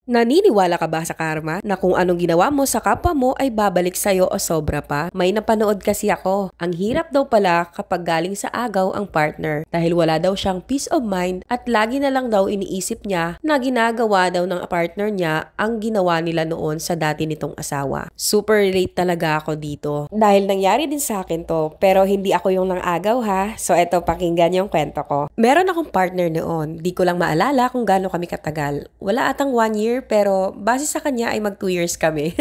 Naniniwala ka ba sa karma na kung anong ginawa mo sa kapwa mo ay babalik sa'yo o sobra pa? May napanood kasi ako. Ang hirap daw pala kapag galing sa agaw ang partner dahil wala daw siyang peace of mind at lagi na lang daw iniisip niya na ginagawa daw ng partner niya ang ginawa nila noon sa dati nitong asawa. Super relate talaga ako dito. Dahil nangyari din sa akin to pero hindi ako yung nang-agaw ha. So eto pakinggan yung kwento ko. Meron akong partner noon. Di ko lang maalala kung gaano kami katagal. Wala atang 1 year pero base sa kanya ay mag 2 years kami.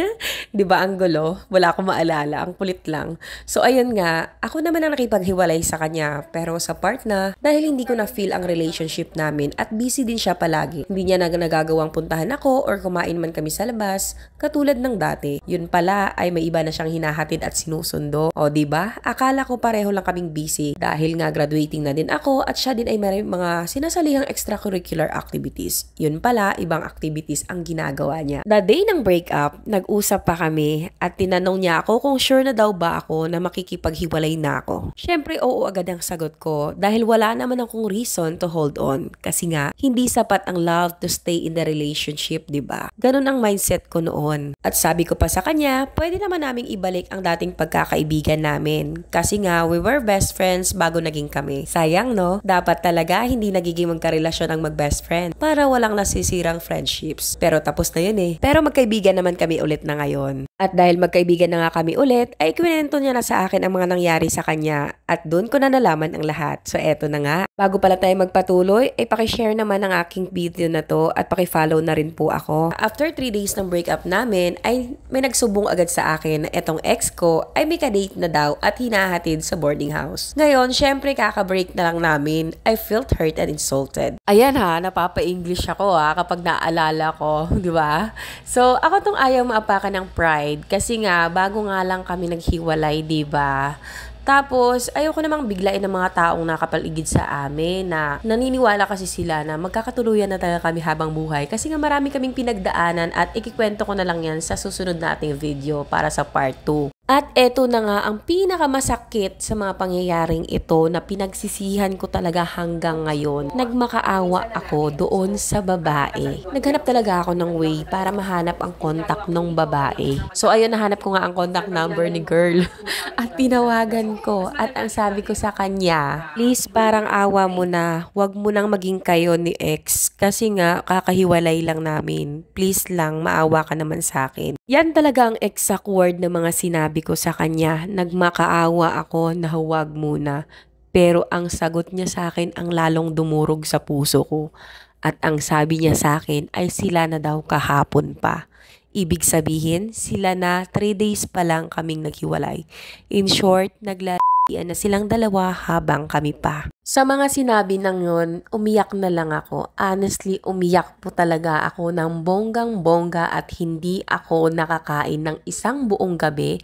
'Di ba ang gulo? Wala akong maalala, ang kulit lang. So ayun nga, ako naman ang nakipaghiwalay sa kanya pero sa part na dahil hindi ko na feel ang relationship namin at busy din siya palagi. Hindi niya nagagawang puntahan ako or kumain man kami sa labas katulad ng dati. Yun pala ay may iba na siyang hinahatid at sinusundo. O 'di ba? Akala ko pareho lang kaming busy dahil nga graduating na din ako at siya din ay may mga sinasalihang extracurricular activities. Yun pala, ibang activities ang ginagawa niya. The day ng breakup, nag-usap pa kami at tinanong niya ako kung sure na daw ba ako na makikipaghiwalay na ako. Syempre, oo agad ang sagot ko dahil wala naman akong reason to hold on. Kasi nga, hindi sapat ang love to stay in the relationship, di ba? Ganun ang mindset ko noon. At sabi ko pa sa kanya, pwede naman naming ibalik ang dating pagkakaibigan namin. Kasi nga, we were best friends bago naging kami. Sayang no? Dapat talaga hindi nagiging magkarelasyon ang mag-best friend para walang nasisirang friendships. Pero tapos na yun eh. Pero magkaibigan naman kami ulit na ngayon. At dahil magkaibigan na nga kami ulit, ay kwento niya na sa akin ang mga nangyari sa kanya. At doon ko na nalaman ang lahat. So eto na nga. Bago pala tayo magpatuloy, ay pakishare naman ang aking video na to at pakifollow na rin po ako. After 3 days ng breakup namin, ay may nagsubong agad sa akin na etong ex ko ay may kadate na daw at hinahatid sa boarding house. Ngayon, syempre kaka-break na lang namin, I felt hurt and insulted. Ayan ha, napapa-English ako ha kapag naalala ko, di ba? So, ako tong ayaw maapakan ng pride kasi nga, bago nga lang kami naghiwalay, di ba? Tapos, ayoko namang biglain ng mga taong nakapaligid sa amin na naniniwala kasi sila na magkakatuluyan na talaga kami habang buhay kasi nga marami kaming pinagdaanan at ikikwento ko na lang yan sa susunod nating video para sa part 2. At eto na nga ang pinakamasakit sa mga pangyayaring ito na pinagsisihan ko talaga hanggang ngayon. Nagmakaawa ako doon sa babae. Naghanap talaga ako ng way para mahanap ang contact ng babae. So ayun, nahanap ko nga ang contact number ni girl. At tinawagan ko at ang sabi ko sa kanya, please parang awa mo na, wag mo nang maging kayo ni ex kasi nga kakahiwalay lang namin. Please lang, maawa ka naman sa akin. Yan talaga ang exact word na mga sinabi ko sa kanya. Nagmakaawa ako na huwag muna. Pero ang sagot niya sa akin ang lalong dumurog sa puso ko. At ang sabi niya sa akin ay sila na daw kahapon pa. Ibig sabihin, sila na 3 days pa lang kaming naghiwalay. In short, na silang dalawa habang kami pa. Sa mga sinabi ng yun, umiyak na lang ako. Honestly, umiyak po talaga ako ng bonggang-bongga at hindi ako nakakain ng isang buong gabi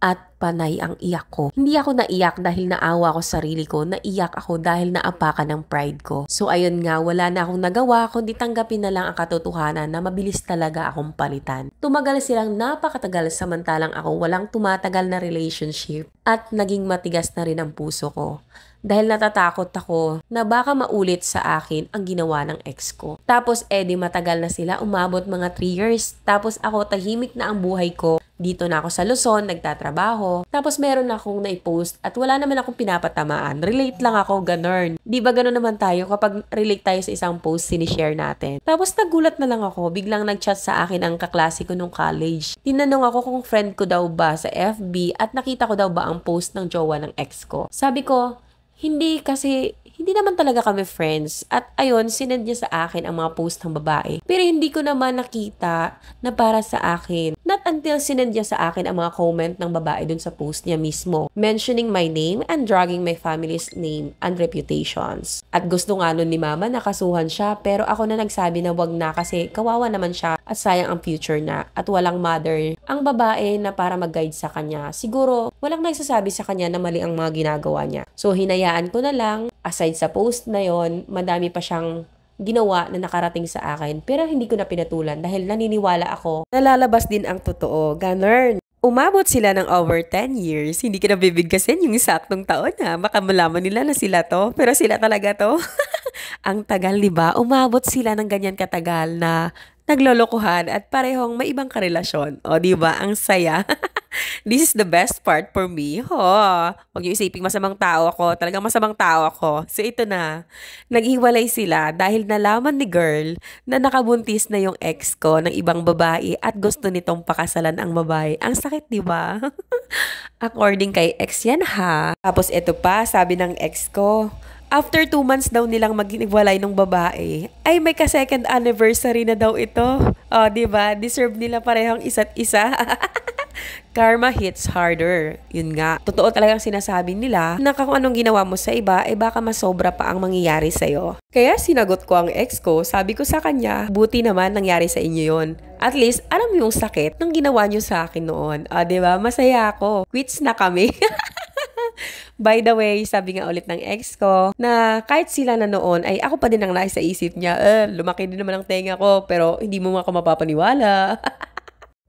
at panay ang iyak ko. Hindi ako naiyak dahil naawa ko sa sarili ko, naiyak ako dahil naapakan ng pride ko. So ayun nga, wala na akong nagawa kundi tanggapin na lang ang katotohanan na mabilis talaga akong palitan. Tumagal silang napakatagal samantalang ako walang tumatagal na relationship at naging matigas na rin ang puso ko. Dahil natatakot ako na baka maulit sa akin ang ginawa ng ex ko. Tapos matagal na sila, umabot mga 3 years. Tapos ako tahimik na ang buhay ko. Dito na ako sa Luzon, nagtatrabaho. Tapos meron akong naipost at wala naman akong pinapatamaan. Relate lang ako, ganun. Di ba ganun naman tayo kapag relate tayo sa isang post, sinishare natin. Tapos nagulat na lang ako, biglang nagchat sa akin ang kaklase ko nung college. Tinanong ako kung friend ko daw ba sa FB at nakita ko daw ba ang post ng jowa ng ex ko. Sabi ko, hindi kasi, hindi naman talaga kami friends. At ayun, sinend niya sa akin ang mga post ng babae. Pero hindi ko naman nakita na para sa akin. Not until sinend niya sa akin ang mga comment ng babae dun sa post niya mismo. Mentioning my name and dragging my family's name and reputations. At gusto nga nun ni mama nakasuhan siya. Pero ako na nagsabi na wag na kasi kawawa naman siya at sayang ang future na. At walang mother ang babae na para mag-guide sa kanya. Siguro, walang nagsasabi sa kanya na mali ang mga ginagawa niya. So, hinayaan ko na lang. Aside sa post na yon, madami pa siyang ginawa na nakarating sa akin pero hindi ko na pinatulan dahil naniniwala ako nalalabas din ang totoo. Ganun. Umabot sila ng over 10 years. Hindi ko na bibigkasin yung saktong taon ha. Baka malaman nila na sila to. Pero sila talaga to. Ang tagal, di ba? Umabot sila ng ganyan katagal na naglolokohan at parehong may ibang karelasyon. O, di ba? Ang saya. This is the best part for me. Huwag niyo isiping masamang tao ako. Talagang masamang tao ako. So, ito na. Naghiwalay sila dahil nalaman ni girl na nakabuntis na yung ex ko ng ibang babae at gusto nitong pakasalan ang babae. Ang sakit, di ba? According kay ex yan ha. Tapos ito pa, sabi ng ex ko, after 2 months daw nilang maghiwalay ng babae, ay may ka-second anniversary na daw ito. O, di ba? Deserve nila parehong isa't isa. Karma hits harder. Yun nga. Totoo talagang sinasabi nila na kung anong ginawa mo sa iba, ay baka masobra pa ang mangyayari sa'yo. Kaya sinagot ko ang ex ko, sabi ko sa kanya, buti naman nangyari sa inyo yon. At least, alam mo yung sakit ng ginawa nyo sa akin noon. Diba? Masaya ako. Quits na kami. By the way, sabi nga ulit ng ex ko na kahit sila na noon ay ako pa din ang nasa isip niya. Lumaki din naman ang tenga ko pero hindi mo ako mapapaniwala.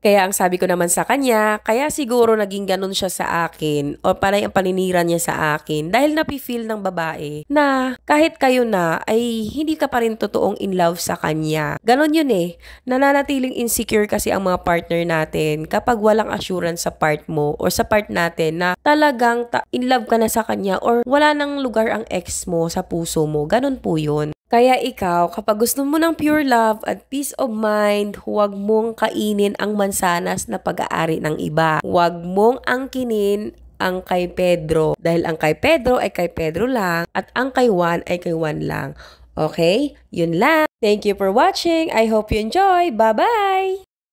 Kaya ang sabi ko naman sa kanya, kaya siguro naging ganun siya sa akin o parang ang paninira niya sa akin dahil napifeel ng babae na kahit kayo na ay hindi ka pa rin totoong in love sa kanya. Ganon yun eh. Nananatiling insecure kasi ang mga partner natin kapag walang assurance sa part mo or sa part natin na talagang in love ka na sa kanya or wala nang lugar ang ex mo sa puso mo. Ganon po yun. Kaya ikaw, kapag gusto mo ng pure love at peace of mind, huwag mong kainin ang mansanas na pag-aari ng iba. Huwag mong angkinin ang kay Pedro. Dahil ang kay Pedro ay kay Pedro lang at ang kay Juan ay kay Juan lang. Okay? Yun lang. Thank you for watching. I hope you enjoy. Bye-bye!